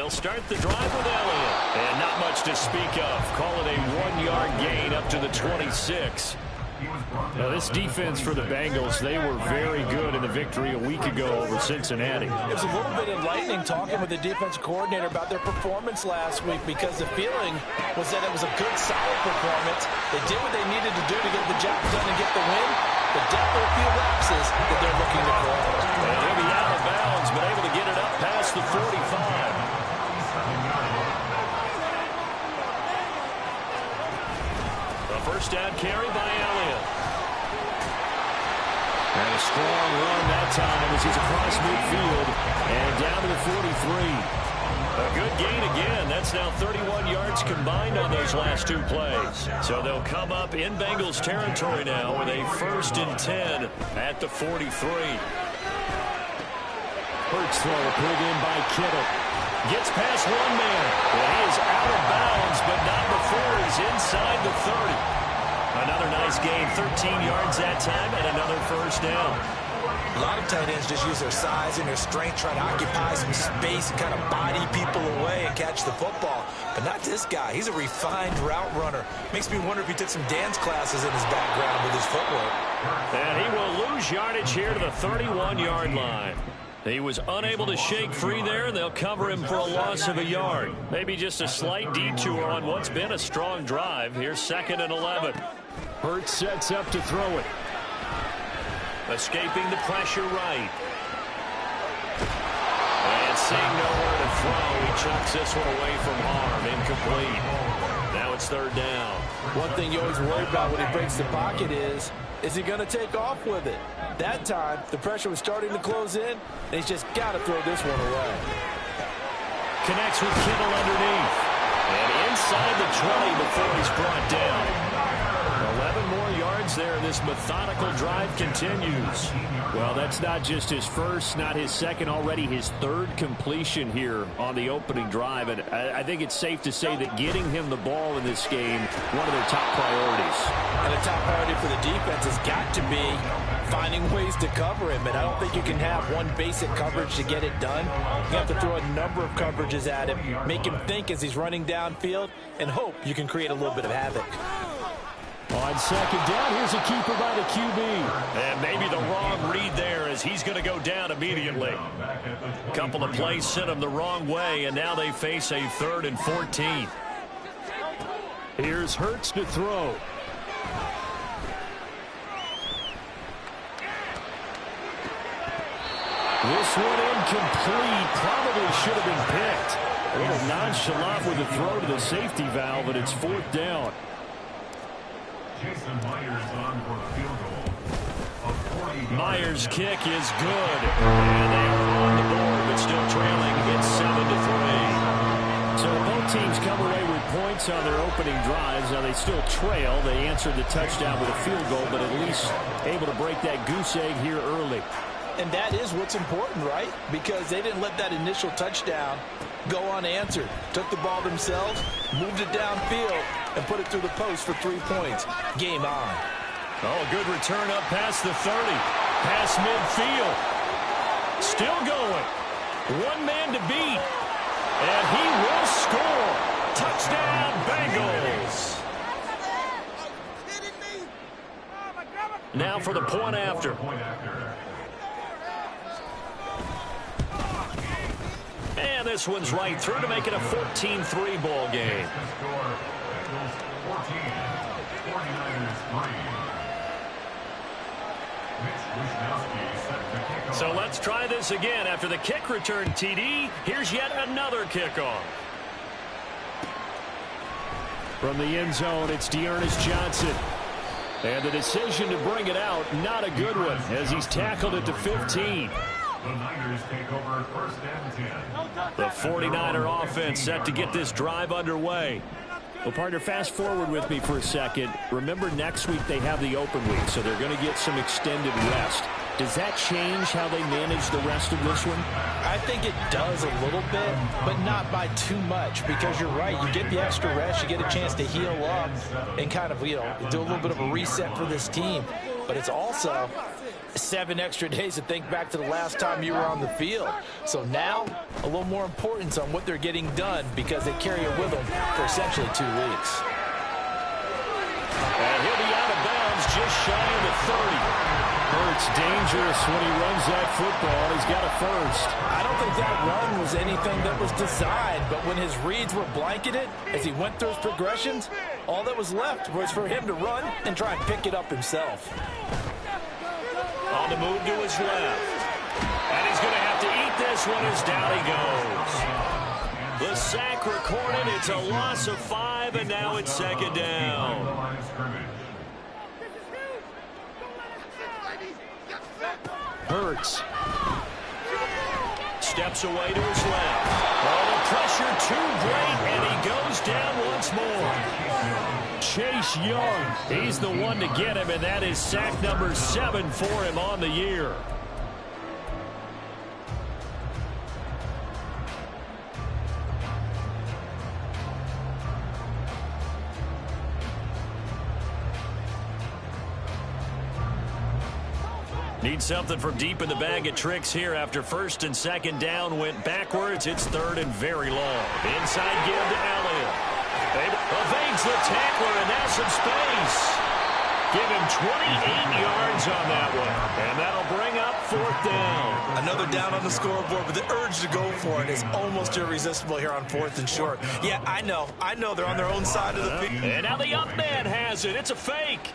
they'll start the drive with Elliott. And not much to speak of. Call it a 1-yard gain up to the 26. Now, this defense for the Bengals, they were very good in the victory a week ago over Cincinnati. It was a little bit enlightening talking with the defensive coordinator about their performance last week, because the feeling was that it was a good, solid performance. They did what they needed to do to get the job done and get the win, but definitely a few lapses that they're looking to correct. And he'll be out of bounds, but able to get it up past the 45. First down carry by Elliott. And a strong run that time as he's across midfield and down to the 43. A good gain again. That's now 31 yards combined on those last two plays. So they'll come up in Bengals territory now with a 1st and 10 at the 43. Hurts throw pulled in by Kittle. Gets past one man. Well, he is out of bounds, but not before he's inside the 30. Another nice gain, 13 yards that time, and another first down. A lot of tight ends just use their size and their strength, trying to occupy some space and kind of body people away and catch the football. But not this guy. He's a refined route runner. Makes me wonder if he took some dance classes in his background with his footwork. And he will lose yardage here to the 31-yard line. He was unable to shake free there. They'll cover him for a loss of a yard. Maybe just a slight detour on what's been a strong drive. Here's 2nd and 11. Hurts sets up to throw it. Escaping the pressure right. And seeing nowhere to throw, he chucks this one away from harm. Incomplete. Now it's 3rd down. One thing you always worry about when he breaks the pocket is he going to take off with it? That time, the pressure was starting to close in, and he's just got to throw this one away. Connects with Kittle underneath. And inside the 20 before he's brought down. 11 more yards there. This methodical drive continues. Well, that's not just his first, not his second, already his 3rd completion here on the opening drive. And I think it's safe to say that getting him the ball in this game, one of their top priorities. And a top priority for the defense has got to be finding ways to cover him. And I don't think you can have one basic coverage to get it done. You have to throw a number of coverages at him, make him think as he's running downfield, and hope you can create a little bit of havoc. On 2nd down, here's a keeper by the QB. And maybe the wrong read there as he's going to go down immediately. Couple of plays sent him the wrong way, and now they face a 3rd and 14. Here's Hurts to throw. This one incomplete. Probably should have been picked. A little nonchalant with the throw to the safety valve, and it's 4th down. Myers' kick is good. And they are on the board, but still trailing. It's 7-3. So both teams come away with points on their opening drives. Now they still trail. They answered the touchdown with a field goal, but at least able to break that goose egg here early. And that is what's important, right? Because they didn't let that initial touchdown go unanswered. Took the ball themselves, moved it downfield, and put it through the post for 3 points. Game on. Oh, good return up past the 30. Past midfield. Still going. One man to beat. And he will score. Touchdown, Bengals. Now for the point after. And this one's right through to make it a 14-3 ball game. So let's try this again. After the kick return TD, here's yet another kickoff. From the end zone, it's Dearness Johnson. And the decision to bring it out, not a good one, as he's tackled it to 15. The Niners take over 1st and 10. The 49er offense set to get this drive underway. Well, partner, fast forward with me for a second. Remember, next week they have the open week, so they're going to get some extended rest. Does that change how they manage the rest of this one? I think it does a little bit, but not by too much, because you're right. You get the extra rest, you get a chance to heal up and kind of, do a little bit of a reset for this team. But it's also 7 extra days to think back to the last time you were on the field. So now, a little more importance on what they're getting done because they carry it with them for essentially 2 weeks. And he'll be out of bounds just shy of the 30. Hurts dangerous when he runs that football. He's got a first. I don't think that run was anything that was designed, but when his reads were blanketed as he went through his progressions, all that was left was for him to run and try and pick it up himself. On the move to his left. And he's going to have to eat this one as down he goes. The sack recorded. It's a loss of 5, and now it's second down. Hurts. Steps away to his left. Oh, the pressure too great, and he goes down once more. Chase Young, he's the one to get him, and that is sack number 7 for him on the year. Need something from deep in the bag of tricks here after first and second down went backwards. It's third and very long. Inside give to Elliott. Evades the tackler and now some space. Give him 28 yards on that one. And that'll bring up 4th down. Another down on the scoreboard, but the urge to go for it is almost irresistible here on 4th and short. Yeah, I know they're on their own side of the field. And now the up man has it. It's a fake.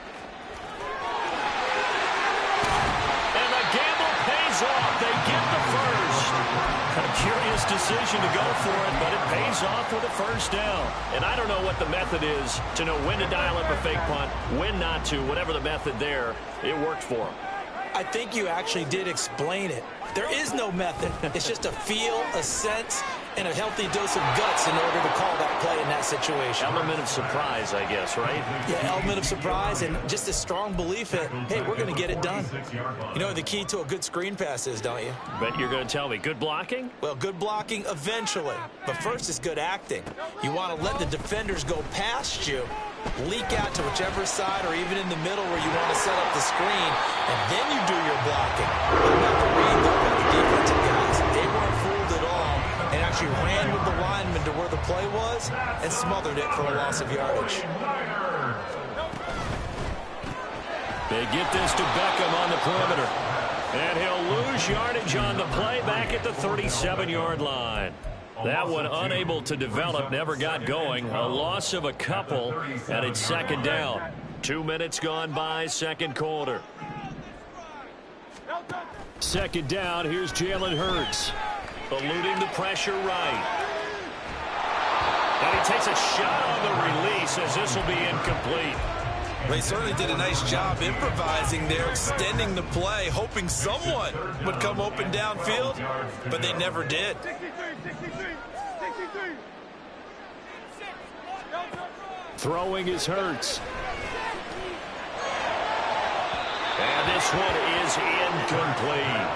Off. They get the first. A curious decision to go for it, but it pays off with a first down. And I don't know what the method is to know when to dial up a fake punt, when not to. Whatever the method there, it worked for him. I think you actually did explain it. There is no method. It's just a feel, a sense, and a healthy dose of guts in order to call that play in that situation. Element of surprise, I guess, right? Yeah, element of surprise and just a strong belief that, hey, we're going to get it done. You know the key to a good screen pass is, don't you? Bet you're going to tell me. Good blocking? Well, good blocking eventually. But first is good acting. You want to let the defenders go past you, leak out to whichever side or even in the middle where you want to set up the screen, and then you do your blocking. You have to read the defensive guys. They weren't fooled at all and actually ran with the lineman to where the play was and smothered it for a loss of yardage. They get this to Beckham on the perimeter. And he'll lose yardage on the play back at the 37-yard line. That one unable to develop, never got going. A loss of a couple, and it's second down. 2 minutes gone by, second quarter. Second down, here's Jalen Hurts. Eluding the pressure right. And he takes a shot on the release as this will be incomplete. They certainly did a nice job improvising there, extending the play, hoping someone would come open downfield, but they never did. Throwing is Hurts. And this one is incomplete.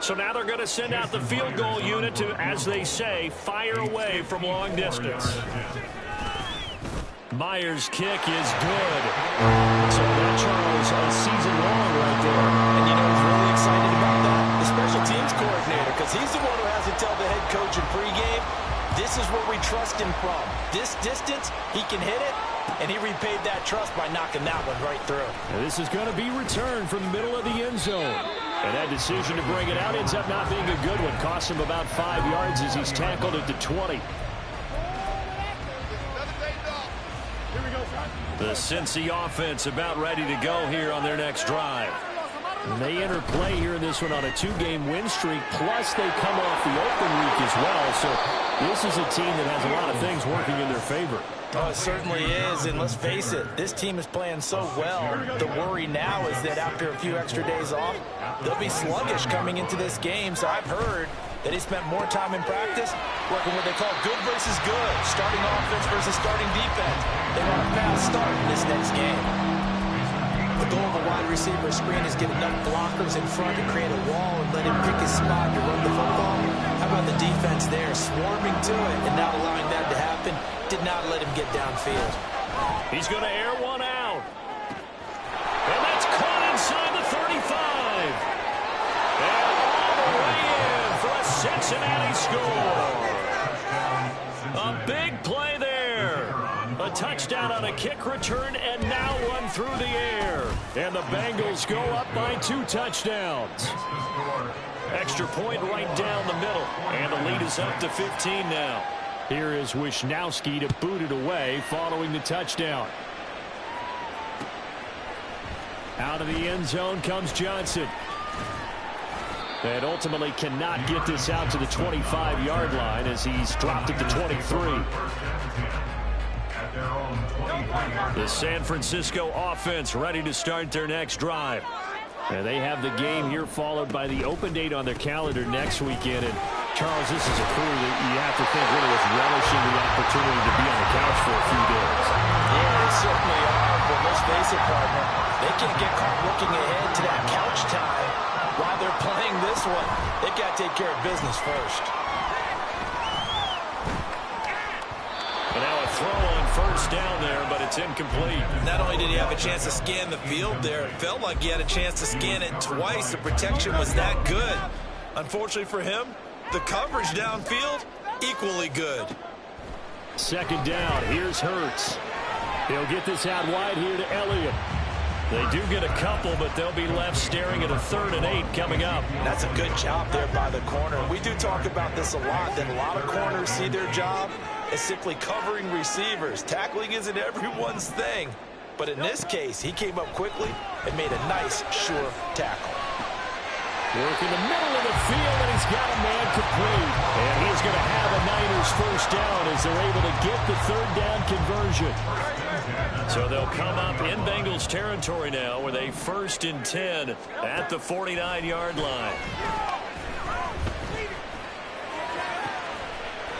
So now they're going to send out the field goal unit to, as they say, fire away from long distance. Myers' kick is good. So that, Charles, a season long right there. And you know who's really excited about that? The special teams coordinator, because he's the one who has to tell the head coach in pregame, this is where we trust him from. This distance, he can hit it, and he repaid that trust by knocking that one right through. And this is going to be returned from the middle of the end zone. And that decision to bring it out ends up not being a good one. Costs him about 5 yards as he's tackled at the 20. The Cincy offense about ready to go here on their next drive. And they enter play here in this one on a 2-game win streak, plus they come off the open week as well. So this is a team that has a lot of things working in their favor. Oh, it certainly is, and let's face it, this team is playing so well. The worry now is that after a few extra days off, they'll be sluggish coming into this game. So I've heard that he spent more time in practice working what they call good versus good, starting offense versus starting defense. They want a fast start in this next game. The goal of a wide receiver screen is get enough blockers in front to create a wall and let him pick his spot to run the football. How about the defense there, swarming to it and not allowing that to happen? Did not let him get downfield. He's going to air one out. And that's caught inside the 35. And all the way in for a Cincinnati score. A big play there. A touchdown on a kick return and now one through the air. And the Bengals go up by 2 touchdowns. Extra point right down the middle. And the lead is up to 15 now. Here is Wisnowski to boot it away following the touchdown. Out of the end zone comes Johnson. And ultimately cannot get this out to the 25-yard line as he's dropped it to 23. The San Francisco offense ready to start their next drive. And they have the game here followed by the open date on their calendar next weekend. And Charles, this is a crew that you have to think really is relishing the opportunity to be on the couch for a few days. Yeah, they certainly are, but let's face it, partner. They can't get caught looking ahead to that couch time while they're playing this one. They got to take care of business first. And now a throw on first down there, but it's incomplete. Not only did he have a chance to scan the field there, it felt like he had a chance to scan it twice. The protection was that good. Unfortunately for him, the coverage downfield, equally good. Second down, here's Hurts. He'll get this out wide here to Elliott. They do get a couple, but they'll be left staring at a 3rd and 8 coming up. That's a good job there by the corner. We do talk about this a lot, that a lot of corners see their job as simply covering receivers. Tackling isn't everyone's thing. But in this case, he came up quickly and made a nice, sure tackle. Work in the middle of the field, and he's got a man complete. And he's going to have a Niners first down as they're able to get the 3rd down conversion. So they'll come up in Bengals territory now with a 1st and 10 at the 49-yard line.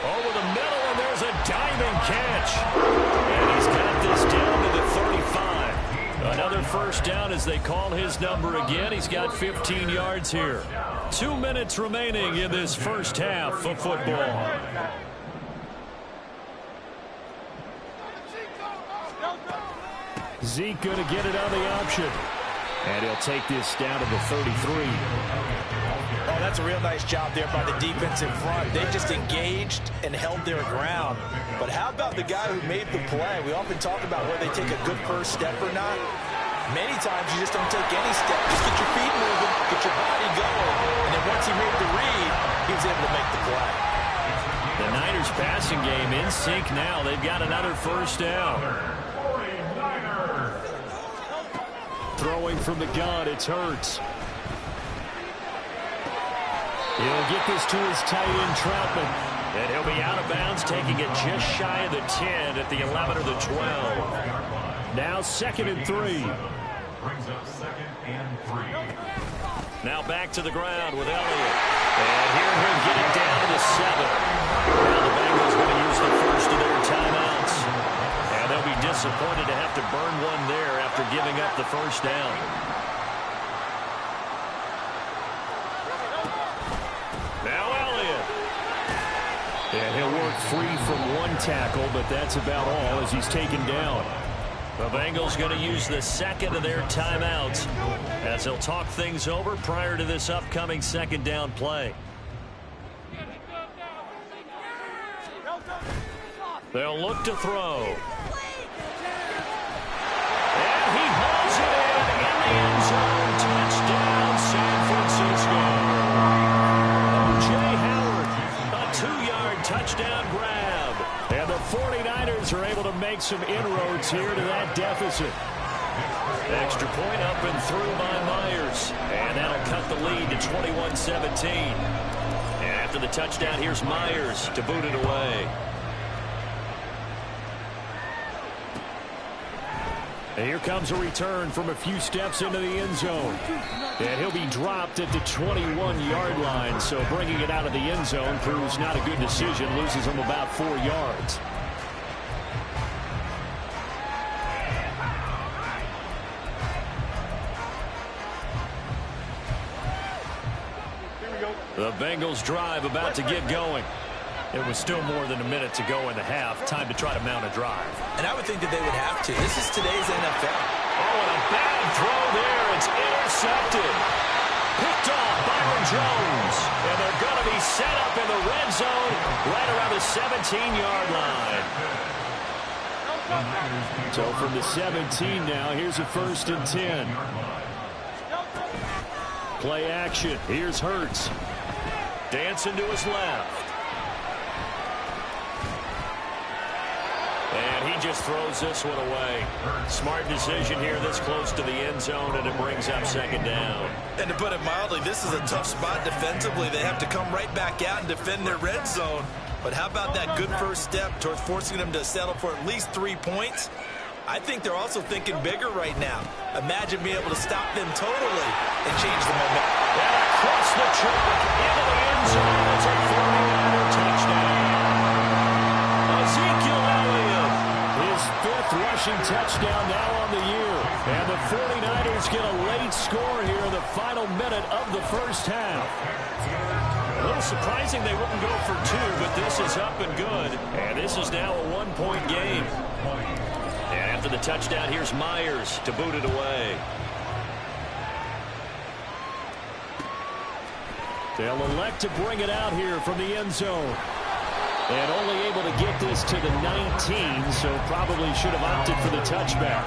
Over the middle, and there's a diving catch. And he's got this down to the 35. Another first down as they call his number again. He's got 15 yards here. 2 minutes remaining in this first half of football. Zeke going to get it on the option. And he'll take this down to the 33. Oh, that's a real nice job there by the defense in front. They just engaged and held their ground. But how about the guy who made the play? We often talk about whether they take a good first step or not. Many times you just don't take any step. Just get your feet moving, get your body going. And then once he made the read, he was able to make the play. The Niners passing game in sync now. They've got another first down. Throwing from the gun, it's Hurts. He'll get this to his tight end, Troutman. And he'll be out of bounds, taking it just shy of the 10 at the 11 or the 12. Now 2nd and 3. Brings up 2nd and 3. Now back to the ground with Elliott. And here he'll get it down to the 7. Now the Bengals going to use the first of their timeouts. And they'll be disappointed to have to burn one there after giving up the first down. Now Elliott. And he'll work free from one tackle, but that's about all as he's taken down. The Bengals going to use the 2nd of their timeouts as they'll talk things over prior to this upcoming 2nd down play. They'll look to throw. And he hauls it in the end zone. Touchdown, San Francisco. O.J. Howard, a 2-yard touchdown grab. And the 49ers are able to make some inroads here to that deficit. Extra point up and through by Myers. And that'll cut the lead to 21-17. And after the touchdown, here's Myers to boot it away. And here comes a return from a few steps into the end zone. And he'll be dropped at the 21-yard line. So bringing it out of the end zone proves not a good decision. Loses him about 4 yards. The Bengals drive about to get going. It was still more than a minute to go in the half. Time to try to mount a drive. And I would think that they would have to. This is today's NFL. Oh, and a bad throw there. It's intercepted. Picked off Byron Jones. And they're going to be set up in the red zone right around the 17-yard line. So from the 17 now, here's a 1st and 10. Play action. Here's Hurts. Dancing to his left. And he just throws this one away. Smart decision here this close to the end zone, and it brings up 2nd down. And to put it mildly, this is a tough spot defensively. They have to come right back out and defend their red zone. But how about that good first step towards forcing them to settle for at least 3 points? I think they're also thinking bigger right now. Imagine being able to stop them totally and change the momentum. And across the track into the end zone. It's a 49er touchdown. Ezekiel Elliott, his 5th rushing touchdown now on the year. And the 49ers get a late score here in the final minute of the first half. a little surprising they wouldn't go for 2, but this is up and good. And this is now a 1-point game. And after the touchdown, here's Myers to boot it away. They'll elect to bring it out here from the end zone. And only able to get this to the 19, so probably should have opted for the touchback.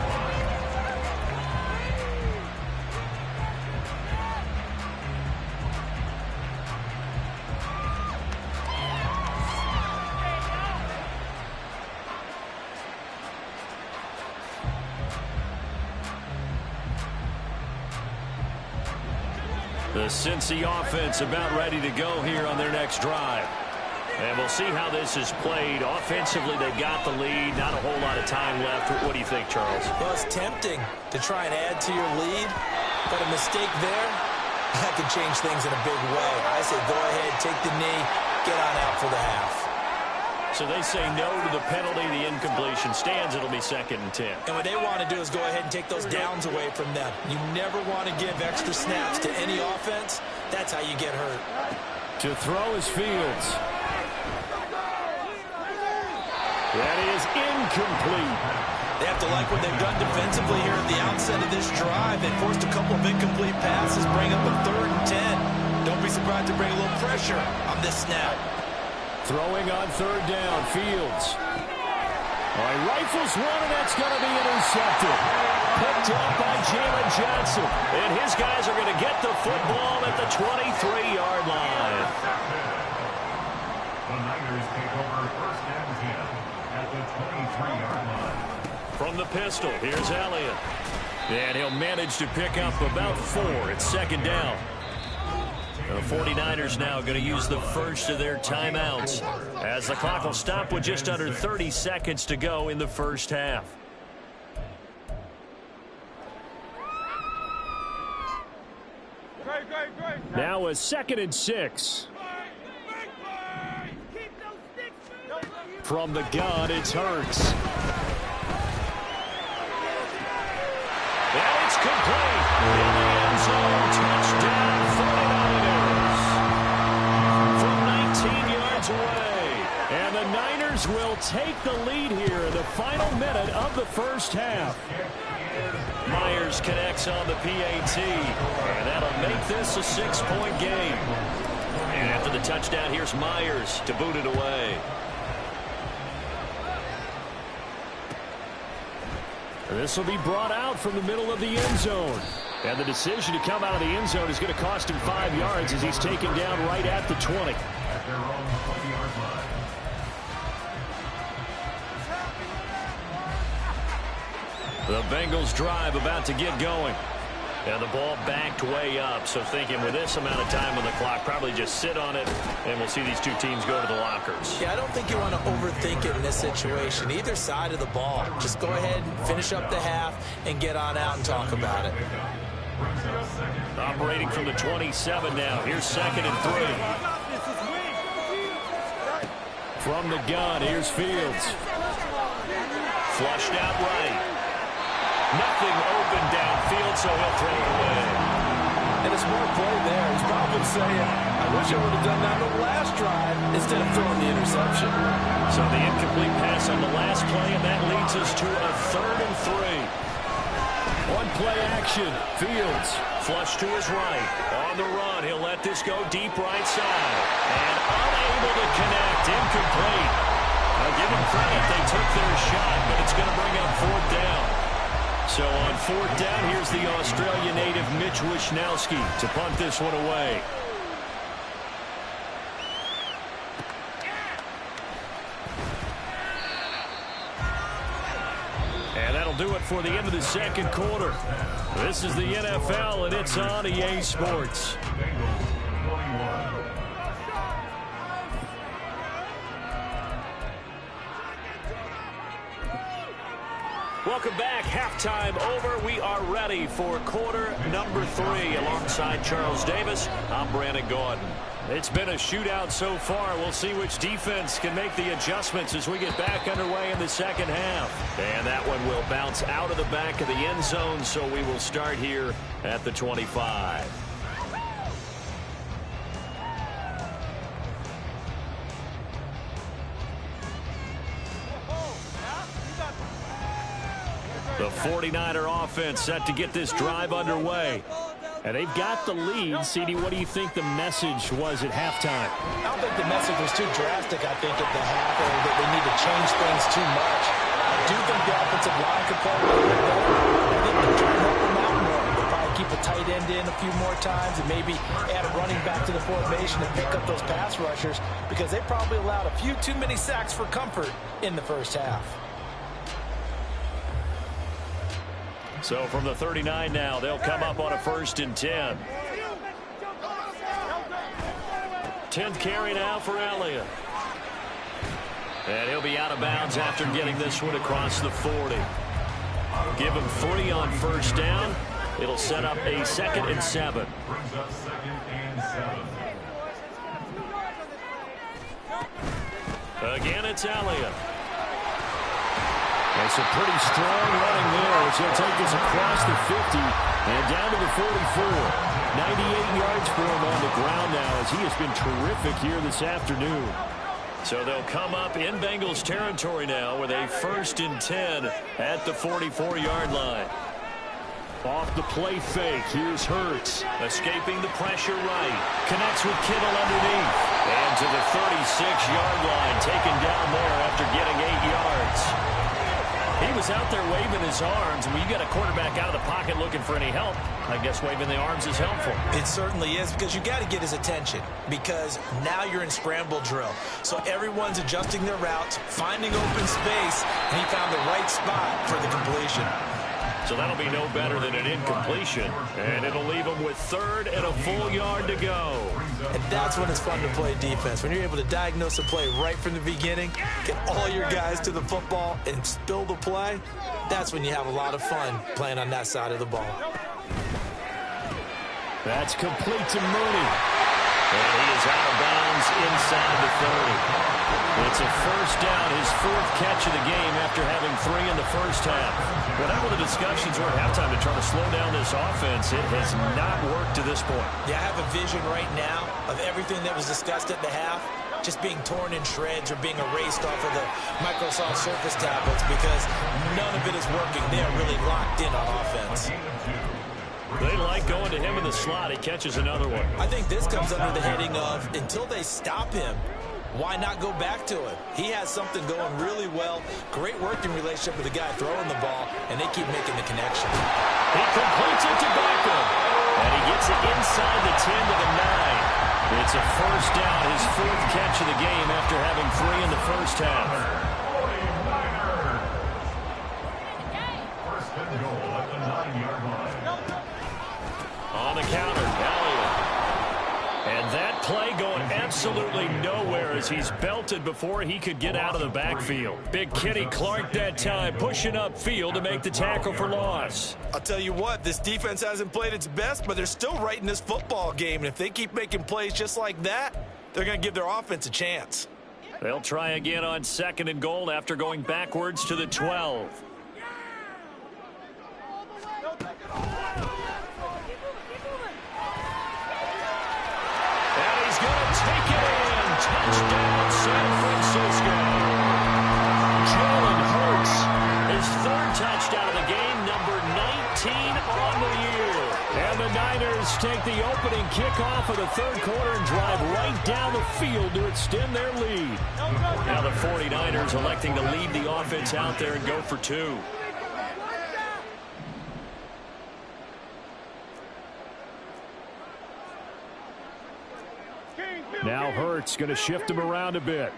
The Cincy offense about ready to go here on their next drive. And we'll see how this is played. Offensively, they've got the lead. Not a whole lot of time left. What do you think, Charles? Well, it's tempting to try and add to your lead, but a mistake there, that could change things in a big way. I say go ahead, take the knee, get on out for the half. So they say no to the penalty. The incompletion stands. It'll be 2nd and 10. And what they want to do is go ahead and take those downs away from them. You never want to give extra snaps to any offense. That's how you get hurt. To throw is Fields. That is incomplete. They have to like what they've done defensively here at the outset of this drive. They forced a couple of incomplete passes, bring up a 3rd and 10. Don't be surprised to bring a little pressure on this snap. Throwing on 3rd down, Fields. All right, rifles one, and that's going to be intercepted. Picked up by Jalen Johnson. And his guys are going to get the football at the 23-yard line. The Niners take over 1st and 10 at the 23-yard line. From the pistol, here's Elliott. And he'll manage to pick up about 4. It's 2nd down. The 49ers now going to use the first of their timeouts as the clock will stop with just under 30 seconds to go in the first half. Now a 2nd and 6. From the gun, it's Hurts. And it's complete. In the end zone, touchdown 49ers. From 19 yards away. And the Niners will take the lead here in the final minute of the first half. Myers connects on the PAT. And that'll make this a 6-point game. And after the touchdown, here's Myers to boot it away. This will be brought out from the middle of the end zone. And the decision to come out of the end zone is going to cost him 5 yards as he's taken down right at the 20. At their own 20-yard line. The Bengals drive about to get going. And the ball backed way up. So thinking with this amount of time on the clock, probably just sit on it, and we'll see these two teams go to the lockers. Yeah, I don't think you want to overthink it in this situation. Either side of the ball. Just go ahead and finish up the half and get on out and talk about it. Operating from the 27 now. Here's 2nd and 3. From the gun, here's Fields. Flushed out right. Nothing open downfield, so he'll throw it away. And a smart play there. He's probably saying, I wish I would have done that on the last drive instead of throwing the interception. So the incomplete pass on the last play, and that leads us to a 3rd and 3. One play action. Fields flush to his right. On the run, he'll let this go deep right side. And unable to connect. Incomplete. I'll give him credit. They took their shot, but it's going to bring up 4th down. So on 4th down, here's the Australia native Mitch Wishnowsky to punt this one away. And that'll do it for the end of the 2nd quarter. This is the NFL, and it's on EA Sports. Welcome back. Halftime over. We are ready for quarter number 3. Alongside Charles Davis, I'm Brandon Gordon. It's been a shootout so far. We'll see which defense can make the adjustments as we get back underway in the 2nd half. And that one will bounce out of the back of the end zone, so we will start here at the 25. The 49er offense set to get this drive underway. And they've got the lead. CD, what do you think the message was at halftime? I don't think the message was too drastic, I think, at the half, or that they need to change things too much. I do think the offensive line could play a little bit better. I think they're trying to help them out more. They'll probably keep a tight end in a few more times and maybe add a running back to the formation and pick up those pass rushers, because they probably allowed a few too many sacks for comfort in the first half. So from the 39 now, they'll come up on a 1st and 10. 10th carry now for Elliott. And he'll be out of bounds after getting this one across the 40. Give him 3 on 1st down. It'll set up a 2nd and 7. Again, it's Elliott. And some pretty strong running there as he'll take this across the 50 and down to the 44. 98 yards for him on the ground now as he has been terrific here this afternoon. So they'll come up in Bengals territory now with a 1st and 10 at the 44-yard line. Off the play fake, here's Hurts. Escaping the pressure right. Connects with Kittle underneath. And to the 36-yard line, taken down there after getting 8 yards. He was out there waving his arms. When you got a quarterback out of the pocket looking for any help, I guess waving the arms is helpful. It certainly is, because you got to get his attention, because now you're in scramble drill. So everyone's adjusting their routes, finding open space, and he found the right spot for the completion. So that'll be no better than an incompletion, and it'll leave him with 3rd and a full yard to go. And that's when it's fun to play defense. When you're able to diagnose a play right from the beginning, get all your guys to the football, and spill the play, that's when you have a lot of fun playing on that side of the ball. That's complete to Mooney. And he is out of bounds inside the 30. It's a 1st down, his 4th catch of the game after having 3 in the first half. Whatever the discussions were at halftime to try to slow down this offense, it has not worked to this point. Yeah, I have a vision right now of everything that was discussed at the half just being torn in shreds or being erased off of the Microsoft Surface tablets, because none of it is working. They are really locked in on offense. They like going to him in the slot. He catches another one. I think this comes under the heading of, until they stop him, why not go back to him? He has something going really well. Great working relationship with the guy throwing the ball, and they keep making the connection. He completes it to Beckham, and he gets it inside the 10 to the 9. It's a 1st down, his 4th catch of the game after having 3 in the first half. 1st and goal at the 9-yard line. On the counter, Elliott. And that play going absolutely nowhere as he's belted before he could get out of the backfield. Big Kenny Clark that time pushing upfield to make the tackle for loss. I'll tell you what, this defense hasn't played its best, but they're still right in this football game. And if they keep making plays just like that, they're going to give their offense a chance. They'll try again on 2nd and goal after going backwards to the 12. take the opening kickoff of the third quarter and drive right down the field to extend their lead. Now the 49ers electing to leave the offense out there and go for two. Now Hurts going to shift him around a bit.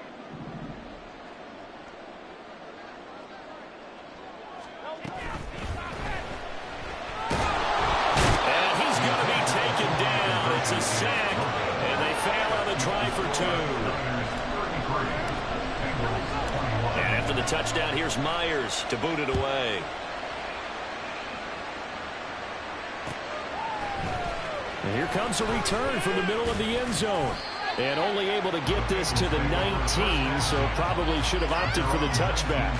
And he's going to be taken down. It's a sack, and they fail on the try for two. And after the touchdown, here's Myers to boot it away. And here comes a return from the middle of the end zone. And only able to get this to the 19, so probably should have opted for the touchback.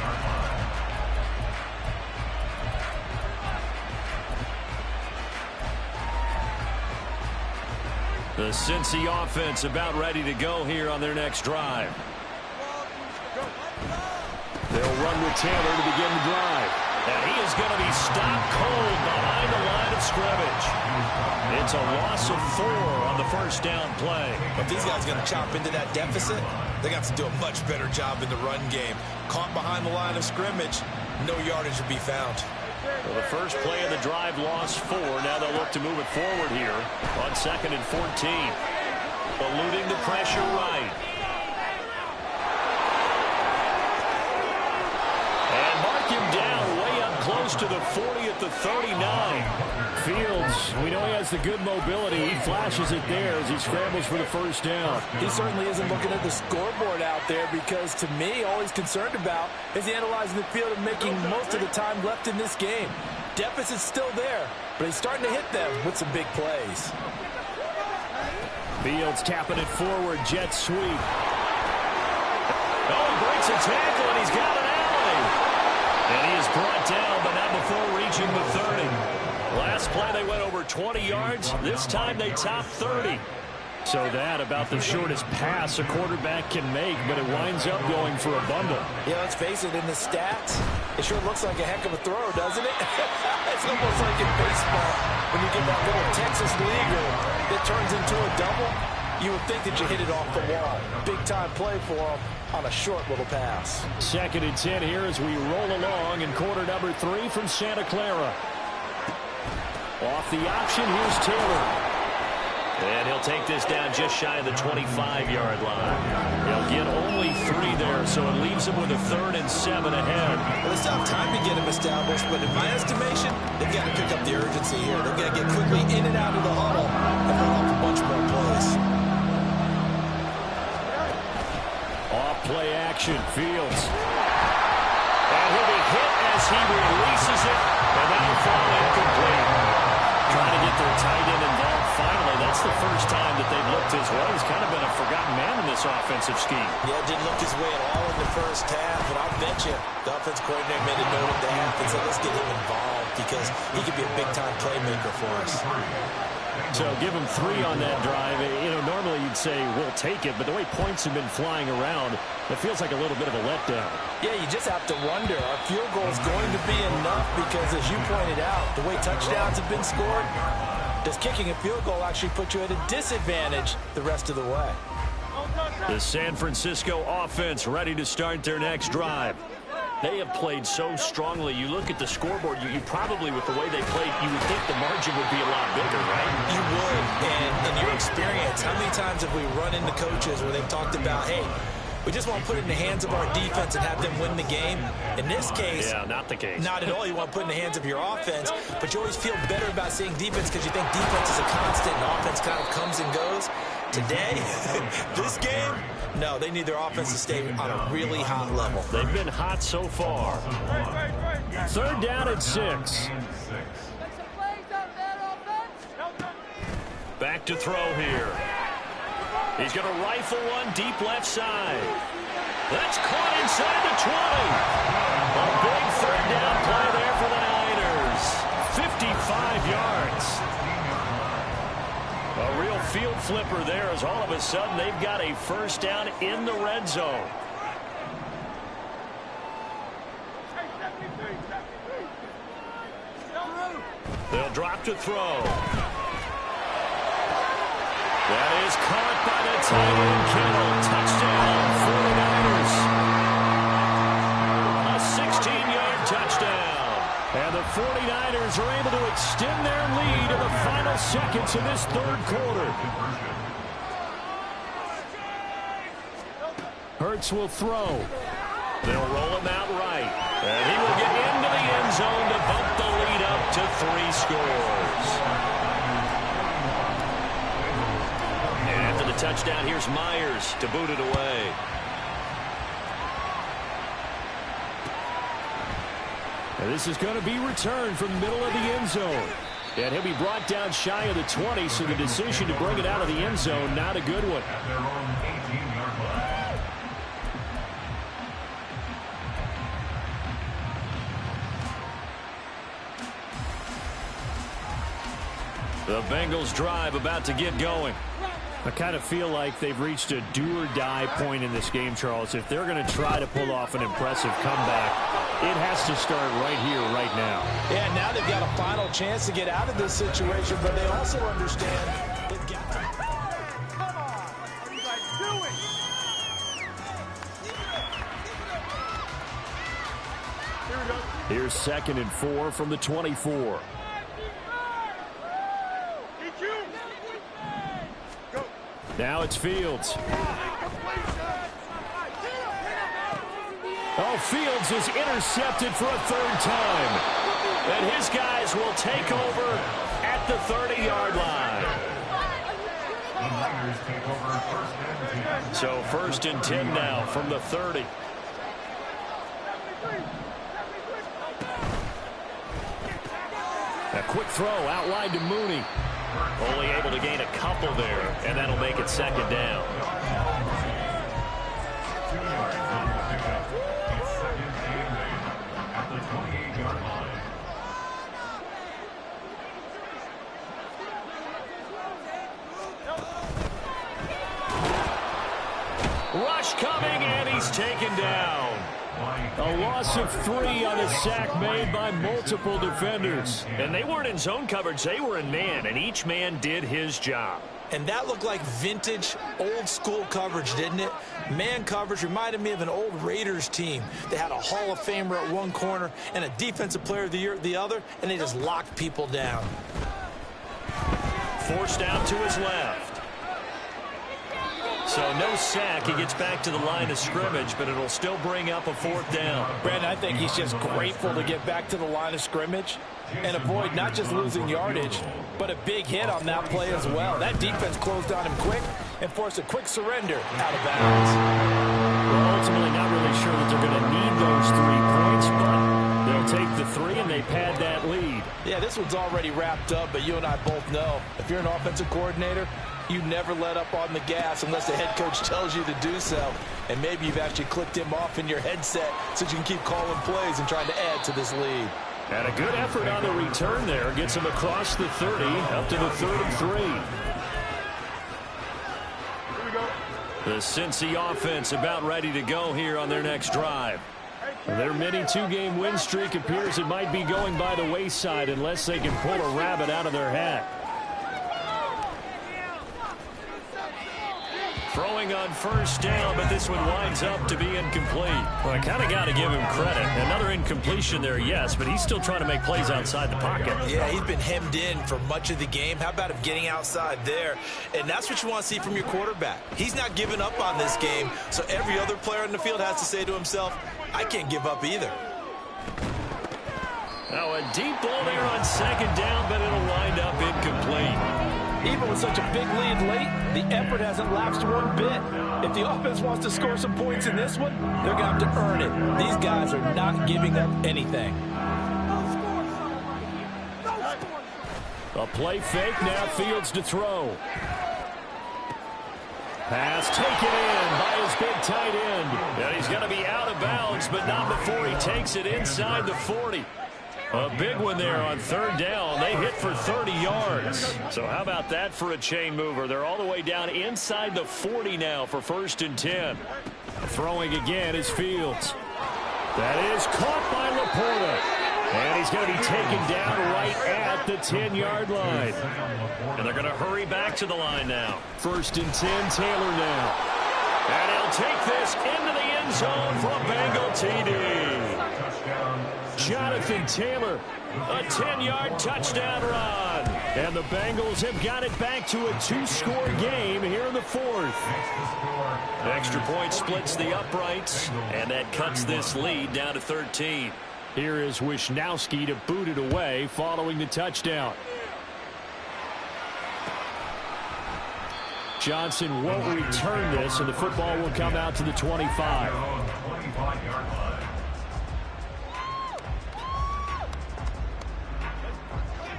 The Cincy offense about ready to go here on their next drive. They'll run with Taylor to begin the drive. And he is going to be stopped cold behind the line of scrimmage. It's a loss of 4 on the first down play. If these guys are going to chop into that deficit, they're going to have to do a much better job in the run game. Caught behind the line of scrimmage, no yardage to be found. Well, the first play of the drive lost 4. Now they'll look to move it forward here on 2nd and 14. Eluding the pressure right. And mark him down way up close to the 40 at the 39. Fields, we know he has the good mobility. He flashes it there as he scrambles for the first down. He certainly isn't looking at the scoreboard out there because, to me, all he's concerned about is analyzing the field and making most of the time left in this game. Deficit's still there, but he's starting to hit them with some big plays. Fields tapping it forward, jet sweep. Oh, he breaks a tackle, and he's got an alley. And he is brought down, but not before reaching the 30. Last play, they went over 20 yards. This time, they topped 30. So that about the shortest pass a quarterback can make, but it winds up going for a bundle. Yeah, let's face it, in the stats, it sure looks like a heck of a throw, doesn't it? It's almost like in baseball when you get that little Texas leaguer that turns into a double. You would think that you hit it off the wall. Big-time play for him on a short little pass. 2nd and 10 here as we roll along in quarter number 3 from Santa Clara. Off the option, here's Taylor. And he'll take this down just shy of the 25-yard line. He'll get only 3 there, so it leaves him with a 3rd and 7 ahead. Well, they still have time to get him established, but in my estimation, they've got to pick up the urgency here. They've got to get quickly in and out of the huddle and run off a bunch more plays. Off play action, Fields. And he'll be hit as he releases it, and that'll fall incomplete. Trying to get their tight end involved finally. That's the first time that they've looked his way. He's kind of been a forgotten man in this offensive scheme. Yeah, didn't look his way at all in the first half, but I'll bet you the offense coordinator made a note of the half and said, let's get him involved because he could be a big-time playmaker for us. So give him 3 on that drive. You know, normally you'd say, we'll take it, but the way points have been flying around, it feels like a little bit of a letdown. Yeah, you just have to wonder, are field goals going to be enough? Because as you pointed out, the way touchdowns have been scored, does kicking a field goal actually put you at a disadvantage the rest of the way? The San Francisco offense ready to start their next drive. They have played so strongly. You look at the scoreboard, you probably, with the way they played, you would think the margin would be a lot bigger, right? You would. And in your experience, how many times have we run into coaches where they've talked about, hey, we just want to put it in the hands of our defense and have them win the game? In this case, yeah, not the case. Not at all. You want to put it in the hands of your offense, but you always feel better about seeing defense because you think defense is a constant and offense kind of comes and goes. Today, this game, no, they need their offense to stay on a really hot level. They've been hot so far. 3rd down and 6. Back to throw here. He's going to rifle one deep left side. That's caught inside the 20. A big 3rd down play there for the Niners. 55 yards. A real field flipper there as all of a sudden they've got a first down in the red zone. They'll drop to throw. That is caught by the tight end, Kittle. Touchdown, 49ers. A 16-yard touchdown. And the 49ers are able to extend their lead in the final seconds of this third quarter. Hurts will throw. They'll roll him out right. And he will get into the end zone to bump the lead up to 3 scores. And after the touchdown, here's Myers to boot it away. And this is going to be returned from the middle of the end zone. And he'll be brought down shy of the 20, so the decision to bring it out of the end zone, not a good one. At their own 18-yard line. The Bengals drive about to get going. I kind of feel like they've reached a do-or-die point in this game, Charles. If they're going to try to pull off an impressive comeback, it has to start right here, right now. Yeah, now they've got a final chance to get out of this situation, but they also understand they've got to... Come on! What are you guys doing? Here we go. Here's 2nd and 4 from the 24. Now it's Fields. Oh, Fields is intercepted for a 3rd time. And his guys will take over at the 30-yard line. The Niners take over 1st and 10. So 1st and 10 now from the 30. A quick throw outlined to Mooney. Only able to gain a couple there, and that'll make it 2nd down. 2 yards on the pickup. It's 2nd and 8 at the 28-yard line. Rush coming, and he's taken down. A loss of 3 on a sack made by multiple defenders. And they weren't in zone coverage, they were in man, and each man did his job. And that looked like vintage, old-school coverage, didn't it? Man coverage reminded me of an old Raiders team. They had a Hall of Famer at one corner and a Defensive Player of the Year at the other, and they just locked people down. Forced out to his left. So no sack. He gets back to the line of scrimmage, but it'll still bring up a 4th down. Brandon, I think he's just grateful to get back to the line of scrimmage and avoid not just losing yardage, but a big hit on that play as well. That defense closed on him quick and forced a quick surrender out of bounds. We're ultimately not really sure that they're going to need those 3 points, but they'll take the 3 and they pad that lead. Yeah, this one's already wrapped up, but you and I both know if you're an offensive coordinator, you never let up on the gas unless the head coach tells you to do so. And maybe you've actually clicked him off in your headset so you can keep calling plays and trying to add to this lead. And a good effort on the return there. Gets him across the 30, up to the 3rd and 3. Here we go. The Cincy offense about ready to go here on their next drive. Their mini 2-game win streak appears it might be going by the wayside unless they can pull a rabbit out of their hat. Throwing on 1st down, but this one winds up to be incomplete. Well, I kind of got to give him credit. Another incompletion there, yes, but he's still trying to make plays outside the pocket. Yeah, he's been hemmed in for much of the game. How about him getting outside there? And that's what you want to see from your quarterback. He's not giving up on this game, so every other player in the field has to say to himself, I can't give up either. Now a deep ball there on 2nd down, but it'll wind up incomplete. Even with such a big lead late, the effort hasn't lapsed one bit. If the offense wants to score some points in this one, they're going to have to earn it. These guys are not giving up anything. A play fake, now Fields to throw. Pass taken in by his big tight end. And he's going to be out of bounds, but not before he takes it inside the 40. A big one there on 3rd down. They hit for 30 yards. So how about that for a chain mover? They're all the way down inside the 40 now for 1st and 10. Throwing again is Fields. That is caught by Laporta. And he's going to be taken down right at the 10-yard line. And they're going to hurry back to the line now. 1st and 10, Taylor now. And he'll take this into the end zone for a Bengal TD. Jonathan Taylor, a 10-yard touchdown run. And the Bengals have got it back to a 2-score game here in the 4th. Extra point splits the uprights, and that cuts this lead down to 13. Here is Wisnowski to boot it away following the touchdown. Johnson won't return this, and the football will come out to the 25.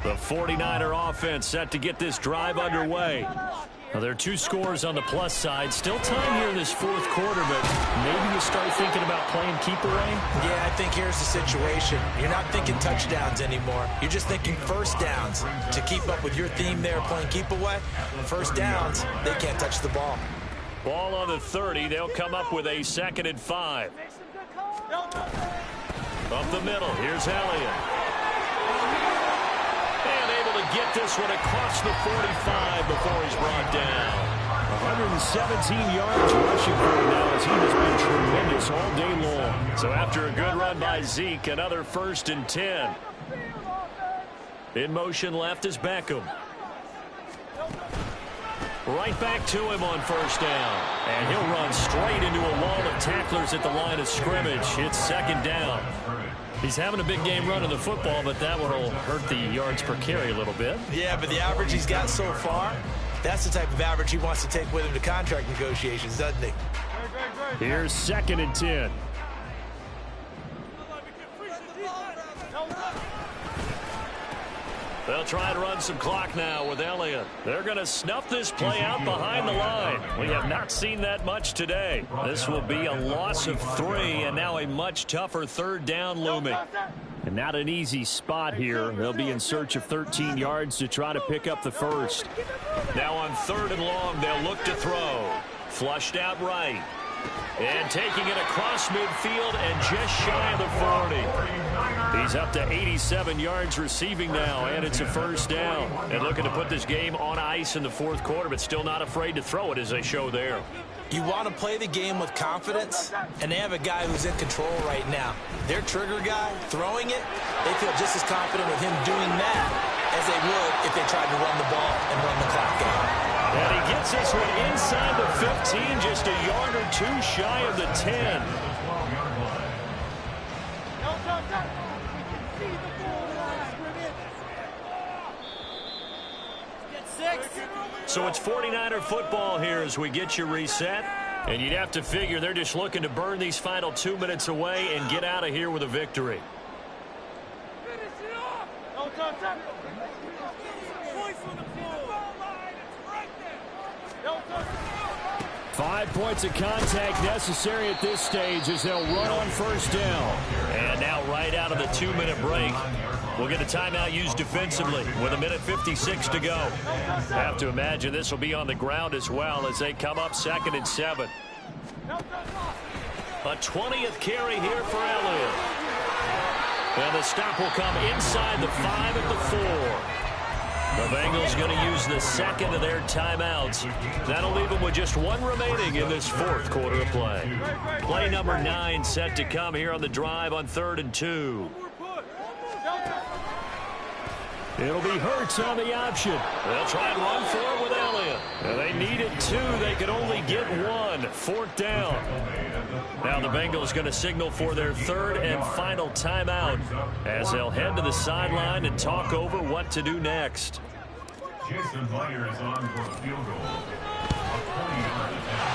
The 49er offense set to get this drive underway. Now, there are 2 scores on the plus side. Still time here in this 4th quarter, but maybe you start thinking about playing keeper, Rain? Yeah, I think here's the situation. You're not thinking touchdowns anymore. You're just thinking first downs. To keep up with your theme there, playing keep away, first downs, they can't touch the ball. Ball on the 30. They'll come up with a 2nd and 5. Up the middle. Here's Elliott. And able to get this one across the 45 before he's brought down. 117 yards rushing for him now as he has been tremendous all day long. So after a good run by Zeke, another 1st and 10. In motion left is Beckham. Right back to him on 1st down. And he'll run straight into a wall of tacklers at the line of scrimmage. It's 2nd down. He's having a big game running the football, but that one will hurt the yards per carry a little bit. Yeah, but the average he's got so far, that's the type of average he wants to take with him to contract negotiations, doesn't he? Here's 2nd and 10. They'll try and run some clock now with Elliott. They're going to snuff this play out behind the line. We have not seen that much today. This will be a loss of 3, and now a much tougher 3rd down looming. And not an easy spot here. They'll be in search of 13 yards to try to pick up the 1st. Now on 3rd and long, they'll look to throw. Flushed out right. And taking it across midfield and just shy of the 40. He's up to 87 yards receiving now, and it's a 1st down. And looking to put this game on ice in the 4th quarter, but still not afraid to throw it as they show there. You want to play the game with confidence, and they have a guy who's in control right now. Their trigger guy, throwing it, they feel just as confident with him doing that as they would if they tried to run the ball and run the clock out. And he gets this one inside the 15, just a yard or 2 shy of the 10. So it's 49er football here as we get you reset. And you'd have to figure they're just looking to burn these final 2 minutes away and get out of here with a victory. 5 points of contact necessary at this stage as they'll run on 1st down. And now right out of the 2-minute break, we'll get a timeout used defensively with 1:56 to go. Have to imagine this will be on the ground as well as they come up 2nd and 7. A 20th carry here for Elliott. And the stop will come inside the 5 at the 4. The Bengals going to use the 2nd of their timeouts. That'll leave them with just 1 remaining in this 4th quarter of play. Play number 9 set to come here on the drive on 3rd and 2. It'll be Hurts on the option. They'll try and run for it with Elliott. And they needed 2. They could only get 1. 4th down. Now the Bengals going to signal for their 3rd and final timeout as they'll head to the sideline and talk over what to do next. Jason Myers on for a field goal.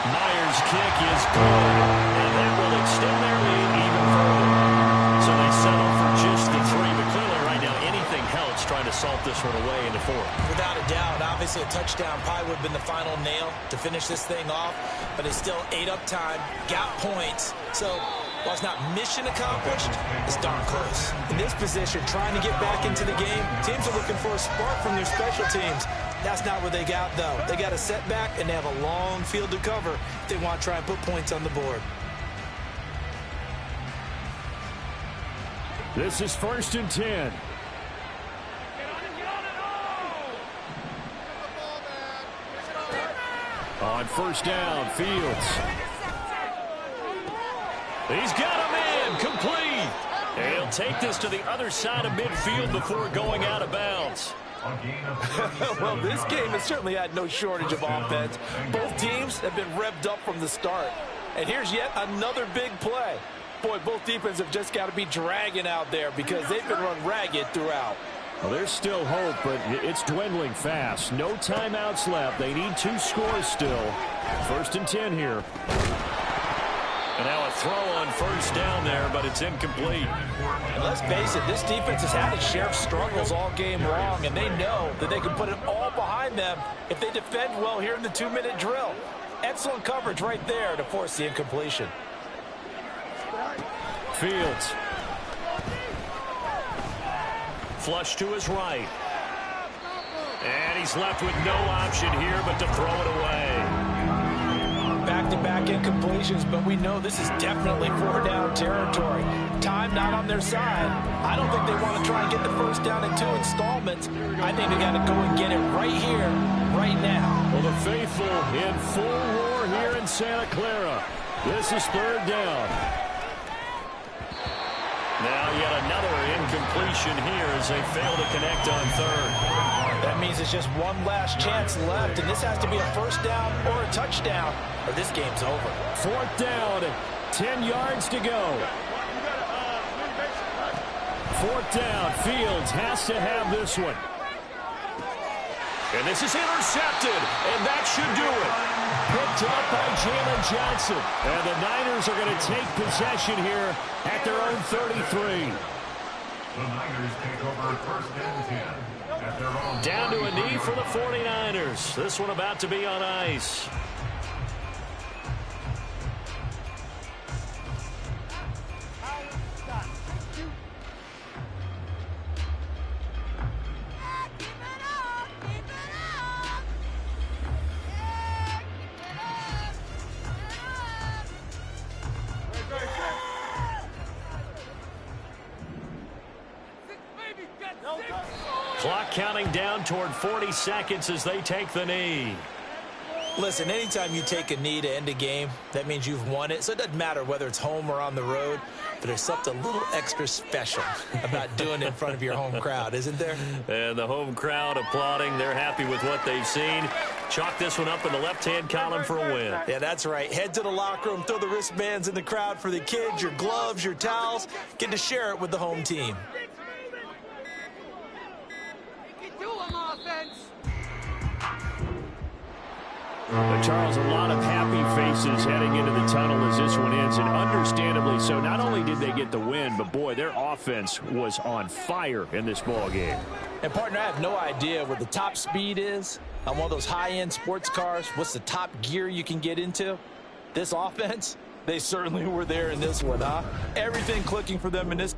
Myers' kick is good, and that will extend their lead even further. So they settle for just the 3, but clearly right now anything helps trying to salt this one away in the 4th. Without a doubt, obviously a touchdown probably would have been the final nail to finish this thing off, but it's still ate up time, got points. So while it's not mission accomplished, it's darn close. In this position, trying to get back into the game, teams are looking for a spark from their special teams. That's not what they got, though. They got a setback, and they have a long field to cover if they want to try and put points on the board. This is 1st and 10. On 1st down, Fields. He's got a man, complete. And he'll take this to the other side of midfield before going out of bounds. Well, this game has certainly had no shortage of offense. Both teams have been revved up from the start. And here's yet another big play. Boy, both defenses have just got to be dragging out there because they've been run ragged throughout. Well, there's still hope, but it's dwindling fast. No timeouts left. They need 2 scores still. 1st and 10 here. And now a throw on 1st down there, but it's incomplete. And let's face it, this defense has had its share of struggles all game long, and they know that they can put it all behind them if they defend well here in the 2-minute drill. Excellent coverage right there to force the incompletion. Fields. Flush to his right. And he's left with no option here but to throw it away. Back-to-back incompletions, but we know this is definitely 4-down territory. Time not on their side. I don't think they want to try and get the 1st down in 2 installments. I think they got to go and get it right here, right now. Well, the faithful in full roar here in Santa Clara. This is 3rd down. Now yet another incompletion here as they fail to connect on 3rd. That means it's just one last chance left, and this has to be a 1st down or a touchdown, or this game's over. 4th down, 10 yards to go. 4th down, Fields has to have this one. And this is intercepted, and that should do it. Picked up by Jalen Johnson. And the Niners are going to take possession here at their own 33. The Niners take over 1st and 10 at their own. Down to a knee for the 49ers. This one about to be on ice. Clock counting down toward 40 seconds as they take the knee. Listen, anytime you take a knee to end a game, that means you've won it. So it doesn't matter whether it's home or on the road, but there's something a little extra special about doing it in front of your home crowd, isn't there? And the home crowd applauding. They're happy with what they've seen. Chalk this one up in the left-hand column for a win. Yeah, that's right. Head to the locker room, throw the wristbands in the crowd for the kids, your gloves, your towels. Get to share it with the home team. But Charles, a lot of happy faces heading into the tunnel as this one ends, and understandably so. Not only did they get the win, but boy, their offense was on fire in this ball game. And partner, I have no idea what the top speed is on one of those high-end sports cars. What's the top gear you can get into? This offense, they certainly were there in this one, huh? Everything clicking for them in this